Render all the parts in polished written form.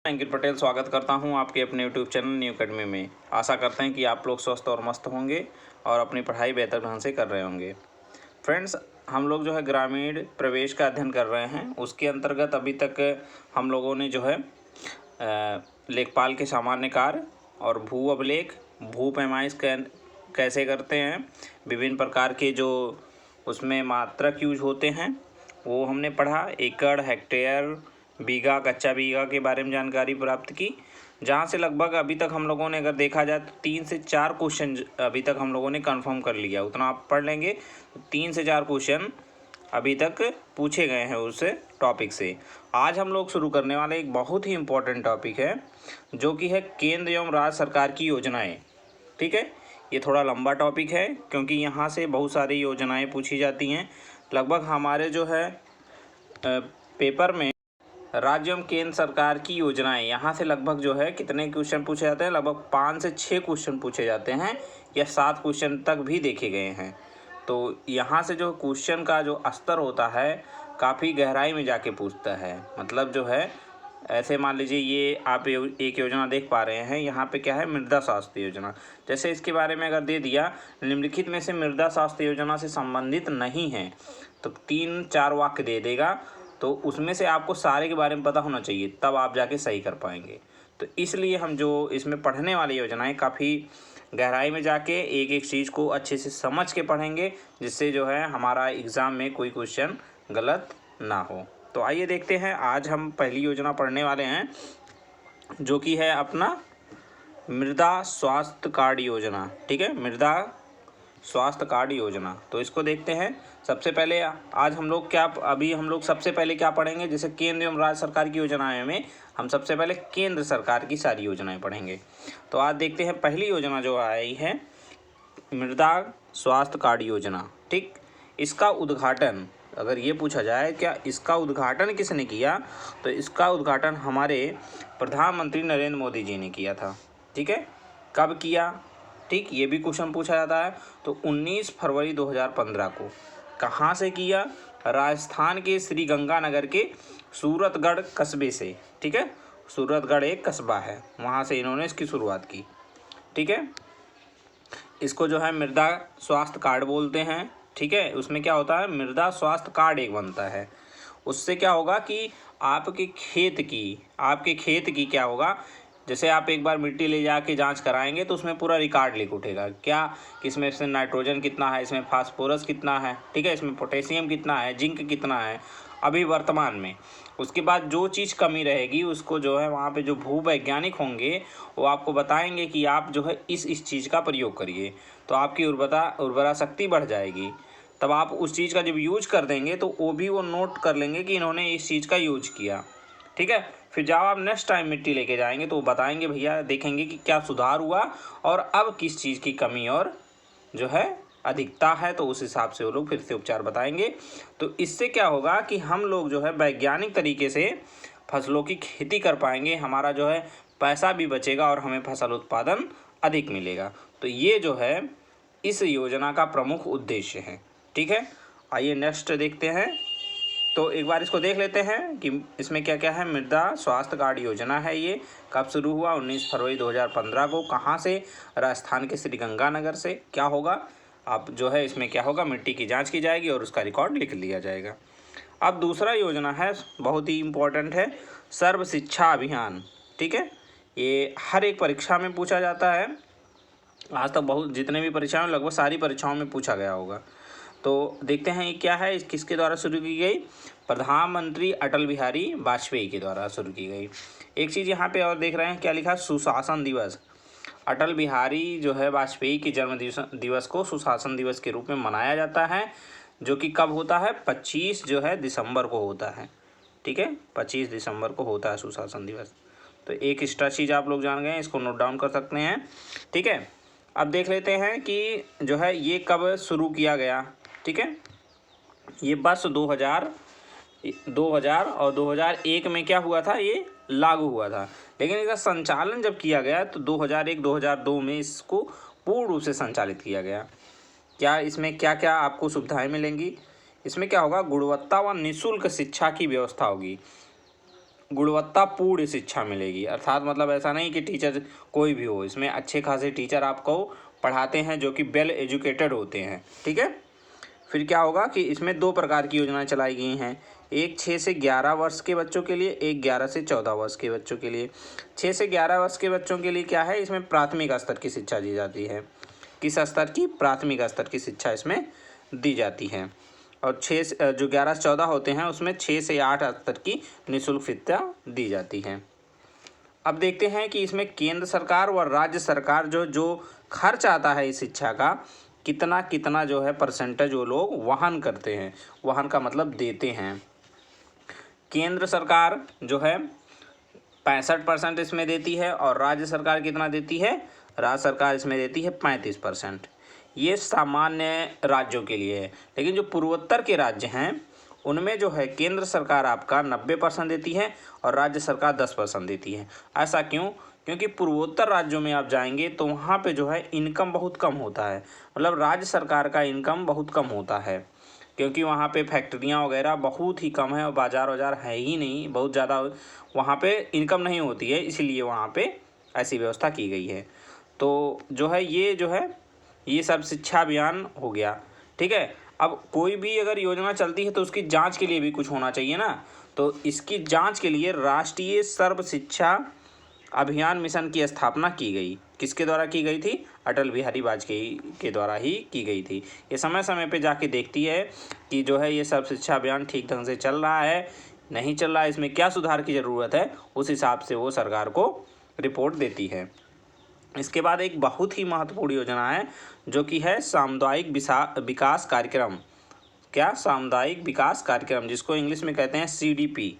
अंकित पटेल स्वागत करता हूं आपके अपने यूट्यूब चैनल न्यू अकेडमी में। आशा करते हैं कि आप लोग स्वस्थ और मस्त होंगे और अपनी पढ़ाई बेहतर ढंग से कर रहे होंगे। फ्रेंड्स, हम लोग जो है ग्रामीण प्रवेश का अध्ययन कर रहे हैं। उसके अंतर्गत अभी तक हम लोगों ने जो है लेखपाल के सामान्य कार्य और भू अभिलेख, भू पैमाइश कैसे करते हैं, विभिन्न प्रकार के जो उसमें मात्रक यूज होते हैं वो हमने पढ़ा। एकड़, हेक्टेयर, बीघा, कच्चा बीघा के बारे में जानकारी प्राप्त की, जहाँ से लगभग अभी तक हम लोगों ने अगर देखा जाए तो 3 से 4 क्वेश्चन अभी तक हम लोगों ने कंफर्म कर लिया। उतना आप पढ़ लेंगे तो 3 से 4 क्वेश्चन अभी तक पूछे गए हैं उस टॉपिक से। आज हम लोग शुरू करने वाले एक बहुत ही इम्पोर्टेंट टॉपिक है जो कि है केंद्र एवं राज्य सरकार की योजनाएं। ठीक है, ये थोड़ा लंबा टॉपिक है क्योंकि यहाँ से बहुत सारी योजनाएं पूछी जाती हैं। लगभग हमारे जो है पेपर में राज्य एवं केंद्र सरकार की योजनाएं, यहाँ से लगभग जो है कितने क्वेश्चन पूछे जाते हैं, लगभग 5 से 6 क्वेश्चन पूछे जाते हैं या 7 क्वेश्चन तक भी देखे गए हैं। तो यहाँ से जो क्वेश्चन का जो स्तर होता है काफ़ी गहराई में जाके पूछता है। मतलब जो है ऐसे मान लीजिए ये आप एक योजना देख पा रहे हैं, यहाँ पे क्या है, मृदा स्वास्थ्य योजना। जैसे इसके बारे में अगर दे दिया निम्नलिखित में से मृदा स्वास्थ्य योजना से संबंधित नहीं है, तो 3-4 वाक्य दे देगा, तो उसमें से आपको सारे के बारे में पता होना चाहिए, तब आप जाके सही कर पाएंगे। तो इसलिए हम जो इसमें पढ़ने वाली योजनाएं काफ़ी गहराई में जाके एक एक चीज़ को अच्छे से समझ के पढ़ेंगे, जिससे जो है हमारा एग्ज़ाम में कोई क्वेश्चन गलत ना हो। तो आइए देखते हैं, आज हम पहली योजना पढ़ने वाले हैं जो कि है अपना मृदा स्वास्थ्य कार्ड योजना। ठीक है, मृदा स्वास्थ्य कार्ड योजना। तो इसको देखते हैं। सबसे पहले आज हम लोग सबसे पहले क्या पढ़ेंगे, जैसे केंद्र एवं राज्य सरकार की योजनाएं में हम सबसे पहले केंद्र सरकार की सारी योजनाएं पढ़ेंगे। तो आज देखते हैं पहली योजना जो आई है मृदा स्वास्थ्य कार्ड योजना। ठीक, इसका उद्घाटन अगर ये पूछा जाए क्या इसका उद्घाटन किसने किया, तो इसका उद्घाटन हमारे प्रधानमंत्री नरेंद्र मोदी जी ने किया था। ठीक है, कब किया, ठीक, ये भी क्वेश्चन पूछा जाता है। तो 19 फरवरी 2015 को। कहाँ से किया, राजस्थान के श्री गंगानगर के सूरतगढ़ कस्बे से। ठीक है, सूरतगढ़ एक कस्बा है, वहाँ से इन्होंने इसकी शुरुआत की। ठीक है, इसको जो है मृदा स्वास्थ्य कार्ड बोलते हैं। ठीक है, उसमें क्या होता है, मृदा स्वास्थ्य कार्ड एक बनता है। उससे क्या होगा कि आपके खेत की क्या होगा, जैसे आप एक बार मिट्टी ले जाके जांच कराएंगे तो उसमें पूरा रिकॉर्ड लिख उठेगा, क्या किसमें से नाइट्रोजन कितना है, इसमें फास्फोरस कितना है, ठीक है, इसमें पोटेशियम कितना है, जिंक कितना है अभी वर्तमान में। उसके बाद जो चीज़ कमी रहेगी उसको जो है वहाँ पे जो भूवैज्ञानिक होंगे वो आपको बताएंगे कि आप जो है इस चीज़ का प्रयोग करिए, तो आपकी उर्वरा शक्ति बढ़ जाएगी। तब आप उस चीज़ का जब यूज कर देंगे तो वो नोट कर लेंगे कि इन्होंने इस चीज़ का यूज किया। ठीक है, फिर जब आप नेक्स्ट टाइम मिट्टी लेके जाएंगे तो वो बताएंगे, भैया देखेंगे कि क्या सुधार हुआ और अब किस चीज़ की कमी और जो है अधिकता है, तो उस हिसाब से वो लोग फिर से उपचार बताएंगे। तो इससे क्या होगा कि हम लोग जो है वैज्ञानिक तरीके से फसलों की खेती कर पाएंगे, हमारा जो है पैसा भी बचेगा और हमें फसल उत्पादन अधिक मिलेगा। तो ये जो है इस योजना का प्रमुख उद्देश्य है। ठीक है, आइए नेक्स्ट देखते हैं। तो एक बार इसको देख लेते हैं कि इसमें क्या क्या है। मृदा स्वास्थ्य कार्ड योजना है, ये कब शुरू हुआ, 19 फरवरी 2015 को। कहाँ से, राजस्थान के श्री गंगानगर से। क्या होगा, आप जो है इसमें क्या होगा, मिट्टी की जांच की जाएगी और उसका रिकॉर्ड लिख लिया जाएगा। अब दूसरा योजना है, बहुत ही इम्पोर्टेंट है, सर्व शिक्षा अभियान। ठीक है, ये हर एक परीक्षा में पूछा जाता है। आज तक बहुत जितने भी परीक्षाएं, लगभग सारी परीक्षाओं में पूछा गया होगा। तो देखते हैं ये क्या है, इस किसके द्वारा शुरू की गई, प्रधानमंत्री अटल बिहारी वाजपेयी के द्वारा शुरू की गई। एक चीज़ यहाँ पे और देख रहे हैं, क्या लिखा, सुशासन दिवस। अटल बिहारी जो है वाजपेयी के जन्म दिवस को सुशासन दिवस के रूप में मनाया जाता है, जो कि कब होता है, 25 जो है दिसंबर को होता है। ठीक है, 25 दिसंबर को होता है सुशासन दिवस। तो एक एक्स्ट्रा चीज़ आप लोग जान गए हैं, इसको नोट डाउन कर सकते हैं। ठीक है, अब देख लेते हैं कि जो है ये कब शुरू किया गया। ठीक है, ये वर्ष 2000 और 2001 में क्या हुआ था, ये लागू हुआ था। लेकिन इसका संचालन जब किया गया तो 2001-2002 में इसको पूर्ण रूप से संचालित किया गया। क्या इसमें क्या क्या आपको सुविधाएं मिलेंगी, इसमें क्या होगा, गुणवत्ता व निःशुल्क शिक्षा की व्यवस्था होगी। गुणवत्तापूर्ण शिक्षा मिलेगी। अर्थात मतलब ऐसा नहीं कि टीचर कोई भी हो, इसमें अच्छे खासे टीचर आपको पढ़ाते हैं जो कि वेल एजुकेटेड होते हैं। ठीक है। फिर क्या होगा कि इसमें 2 प्रकार की योजनाएं चलाई गई हैं, एक 6 से 11 वर्ष के बच्चों के लिए, एक 11 से 14 वर्ष के बच्चों के लिए। 6 से 11 वर्ष के बच्चों के लिए क्या है, इसमें प्राथमिक स्तर की शिक्षा दी जाती है। किस स्तर की? प्राथमिक स्तर की शिक्षा इसमें दी जाती है। और 6 जो 11 से 14 होते हैं उसमें 6 से 8 स्तर की निःशुल्क शिक्षा दी जाती है। अब देखते हैं कि इसमें केंद्र सरकार व राज्य सरकार जो जो खर्च आता है इस शिक्षा का, कितना कितना जो है परसेंटेज वो लोग वहन करते हैं। वहन का मतलब देते हैं। केंद्र सरकार जो है 65% इसमें देती है और राज्य सरकार कितना देती है? राज्य सरकार इसमें देती है 35%। ये सामान्य राज्यों के लिए है। लेकिन जो पूर्वोत्तर के राज्य हैं उनमें जो है केंद्र सरकार आपका 90% देती है और राज्य सरकार 10% देती है। ऐसा क्यों? क्योंकि पूर्वोत्तर राज्यों में आप जाएंगे तो वहाँ पे जो है इनकम बहुत कम होता है, मतलब राज्य सरकार का इनकम बहुत कम होता है, क्योंकि वहाँ पे फैक्ट्रियाँ वगैरह बहुत ही कम है और बाज़ार वाजार है ही नहीं, बहुत ज़्यादा वहाँ पे इनकम नहीं होती है, इसलिए वहाँ पे ऐसी व्यवस्था की गई है। तो जो है ये सब शिक्षा अभियान हो गया। ठीक है। अब कोई भी अगर योजना चलती है तो उसकी जांच के लिए भी कुछ होना चाहिए ना, तो इसकी जांच के लिए राष्ट्रीय सर्व शिक्षा अभियान मिशन की स्थापना की गई। किसके द्वारा की गई थी? अटल बिहारी वाजपेयी के द्वारा ही की गई थी। ये समय समय पे जाके देखती है कि जो है ये सर्व शिक्षा अभियान ठीक ढंग से चल रहा है, नहीं चल रहा है, इसमें क्या सुधार की ज़रूरत है, उस हिसाब से वो सरकार को रिपोर्ट देती है। इसके बाद एक बहुत ही महत्वपूर्ण योजना है जो कि है सामुदायिक विकास कार्यक्रम। क्या? सामुदायिक विकास कार्यक्रम, जिसको इंग्लिश में कहते हैं CDP।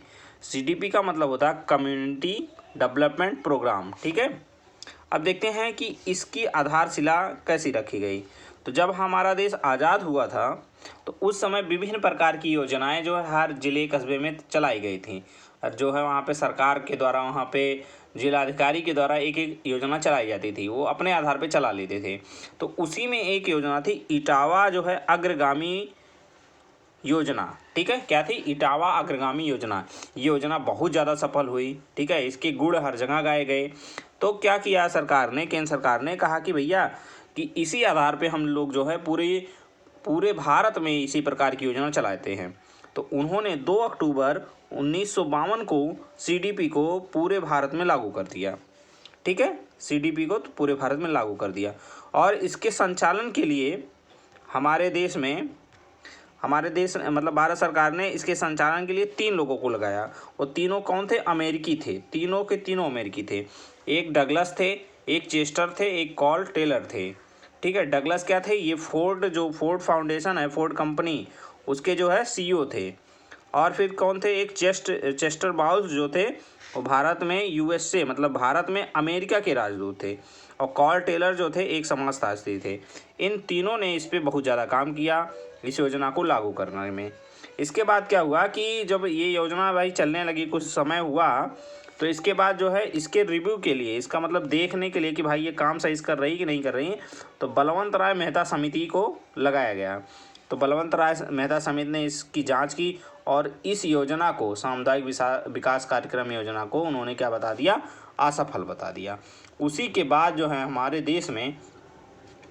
CDP का मतलब होता है कम्युनिटी डेवलपमेंट प्रोग्राम। ठीक है। अब देखते हैं कि इसकी आधारशिला कैसी रखी गई। तो जब हमारा देश आज़ाद हुआ था तो उस समय विभिन्न प्रकार की योजनाएं जो है हर जिले कस्बे में चलाई गई थी, और जो है वहाँ पे सरकार के द्वारा, वहाँ पे जिलाधिकारी के द्वारा एक एक योजना चलाई जाती थी, वो अपने आधार पे चला लेते थे। तो उसी में एक योजना थी इटावा जो है अग्रगामी योजना। ठीक है। क्या थी? इटावा अग्रगामी योजना। ये योजना बहुत ज़्यादा सफल हुई। ठीक है। इसके गुण हर जगह गाए गए। तो क्या किया सरकार ने, केंद्र सरकार ने कहा कि भैया कि इसी आधार पे हम लोग जो है पूरे भारत में इसी प्रकार की योजना चलाते हैं। तो उन्होंने 2 अक्टूबर 1952 को CDP को पूरे भारत में लागू कर दिया। ठीक है। CDP को तो पूरे भारत में लागू कर दिया और इसके संचालन के लिए हमारे देश मतलब भारत सरकार ने इसके संचालन के लिए 3 लोगों को लगाया। वो तीनों कौन थे? अमेरिकी थे। तीनों के तीनों अमेरिकी थे। एक डगलस थे, एक चेस्टर थे, एक कॉल टेलर थे। ठीक है। डगलस क्या थे? ये फोर्ड फाउंडेशन है, फोर्ड कंपनी, उसके जो है CEO थे। और फिर कौन थे? एक चेस्टर बाउल्स जो थे वो भारत में USA मतलब भारत में अमेरिका के राजदूत थे। और कॉल टेलर जो थे एक समाजशास्त्री थे। इन तीनों ने इस पे बहुत ज़्यादा काम किया, इस योजना को लागू करने में। इसके बाद क्या हुआ कि जब ये योजना भाई चलने लगी, कुछ समय हुआ, तो इसके बाद जो है इसके रिव्यू के लिए, इसका मतलब देखने के लिए कि भाई ये काम सही से कर रही कि नहीं कर रही, तो बलवंत राय मेहता समिति को लगाया गया। तो बलवंत राय मेहता समिति ने इसकी जांच की और इस योजना को, सामुदायिक विकास कार्यक्रम योजना को, उन्होंने क्या बता दिया? असफल बता दिया। उसी के बाद जो है हमारे देश में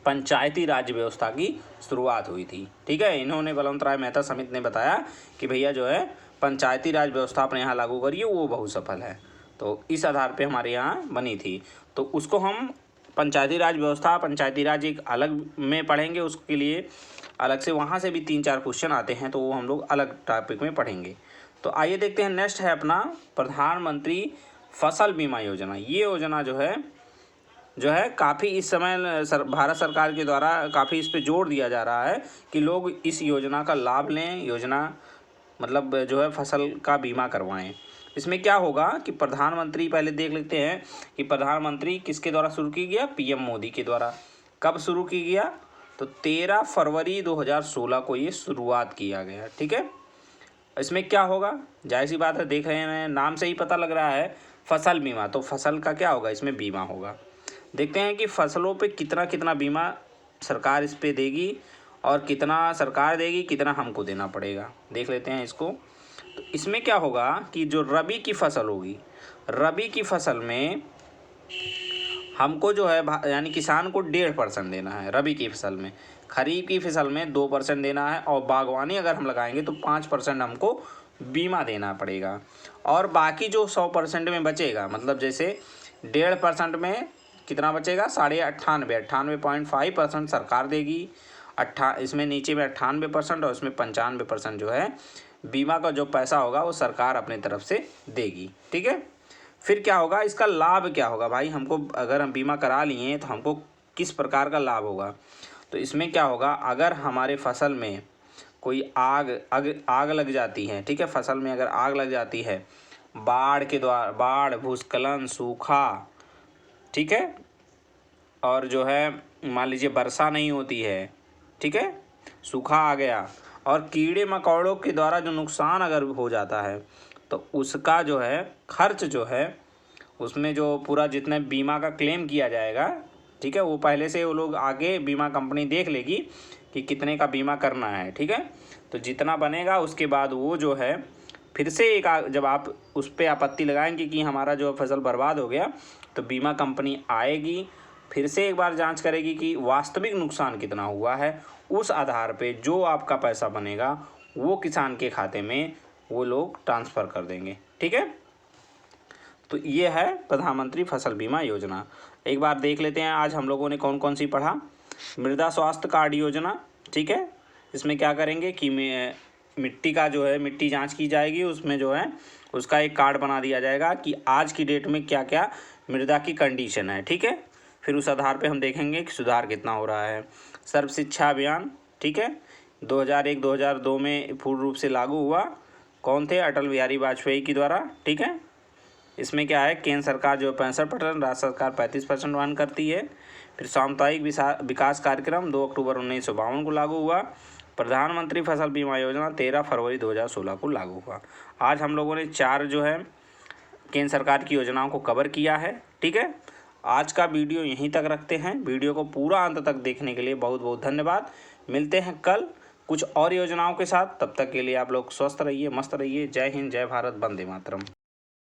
पंचायती राज व्यवस्था की शुरुआत हुई थी। ठीक है। इन्होंने, बलवंत राय मेहता समिति ने बताया कि भैया जो है पंचायती राज व्यवस्था अपने यहाँ लागू करिए, वो बहुत सफल है। तो इस आधार पे हमारे यहाँ बनी थी। तो उसको हम पंचायती राज व्यवस्था, पंचायती राज एक अलग में पढ़ेंगे, उसके लिए अलग से वहाँ से भी 3-4 क्वेश्चन आते हैं, तो वो हम लोग अलग टॉपिक में पढ़ेंगे। तो आइए देखते हैं, नेक्स्ट है अपना प्रधानमंत्री फसल बीमा योजना। ये योजना जो है काफ़ी इस समय भारत सरकार के द्वारा काफ़ी इस पे जोर दिया जा रहा है कि लोग इस योजना का लाभ लें। योजना मतलब जो है फसल का बीमा करवाएं। इसमें क्या होगा कि प्रधानमंत्री, पहले देख लेते हैं कि प्रधानमंत्री किसके द्वारा शुरू की गया? PM मोदी के द्वारा। कब शुरू की गया? तो 13 फरवरी 2016 को ये शुरुआत किया गया। ठीक है। इसमें क्या होगा? जाहिर सी बात है, देख रहे हैं नाम से ही पता लग रहा है फसल बीमा, तो फसल का क्या होगा? इसमें बीमा होगा। देखते हैं कि फसलों पे कितना कितना बीमा सरकार इस पे देगी और कितना सरकार देगी, कितना हमको देना पड़ेगा। देख लेते हैं इसको। तो इसमें क्या होगा कि जो रबी की फसल होगी, रबी की फसल में हमको जो है यानी किसान को 1.5% देना है रबी की फसल में, खरीफ की फसल में 2% देना है, और बागवानी अगर हम लगाएंगे तो 5% हमको बीमा देना पड़ेगा। और बाकी जो 100% में बचेगा, मतलब जैसे 1.5% में कितना बचेगा, 98.5% सरकार देगी, इसमें नीचे में 98% और उसमें 95% जो है बीमा का जो पैसा होगा वो सरकार अपनी तरफ से देगी। ठीक है, फिर क्या होगा, इसका लाभ क्या होगा भाई, हमको अगर हम बीमा करा लिए तो हमको किस प्रकार का लाभ होगा। तो इसमें क्या होगा, अगर हमारे फसल में कोई आग लग जाती है, ठीक है, फसल में अगर आग लग जाती है, बाढ़, भूस्खलन, सूखा, ठीक है, और जो है मान लीजिए वर्षा नहीं होती है, ठीक है, सूखा आ गया, और कीड़े मकोड़ों के द्वारा जो नुकसान अगर हो जाता है तो उसका जो है खर्च जो है उसमें जो पूरा जितना बीमा का क्लेम किया जाएगा, ठीक है, वो पहले से वो लोग आगे बीमा कंपनी देख लेगी कि कितने का बीमा करना है। ठीक है, तो जितना बनेगा उसके बाद वो जो है फिर से जब आप उस पर आपत्ति लगाएंगे कि हमारा जो फसल बर्बाद हो गया, तो बीमा कंपनी आएगी, फिर से एक बार जांच करेगी कि वास्तविक नुकसान कितना हुआ है, उस आधार पे जो आपका पैसा बनेगा वो किसान के खाते में वो लोग ट्रांसफ़र कर देंगे। ठीक है, तो ये है प्रधानमंत्री फसल बीमा योजना। एक बार देख लेते हैं आज हम लोगों ने कौन कौन सी पढ़ा। मृदा स्वास्थ्य कार्ड योजना, ठीक है, इसमें क्या करेंगे कि मिट्टी का जो है मिट्टी जांच की जाएगी, उसमें जो है उसका एक कार्ड बना दिया जाएगा कि आज की डेट में क्या क्या मृदा की कंडीशन है। ठीक है, फिर उस आधार पे हम देखेंगे कि सुधार कितना हो रहा है। सर्व शिक्षा अभियान, ठीक है, 2001-2002 में पूर्ण रूप से लागू हुआ, कौन थे, अटल बिहारी वाजपेयी के द्वारा। ठीक है, इसमें क्या है, केंद्र सरकार जो 65%, राज्य सरकार 35% वहन करती है। फिर सामुदायिक विकास कार्यक्रम 2 अक्टूबर 1952 को लागू हुआ। प्रधानमंत्री फसल बीमा योजना 13 फरवरी 2016 को लागू हुआ। आज हम लोगों ने 4 जो है केंद्र सरकार की योजनाओं को कवर किया है। ठीक है, आज का वीडियो यहीं तक रखते हैं। वीडियो को पूरा अंत तक देखने के लिए बहुत बहुत धन्यवाद। मिलते हैं कल कुछ और योजनाओं के साथ, तब तक के लिए आप लोग स्वस्थ रहिए, मस्त रहिए। जय हिंद, जय भारत, वंदे मातरम।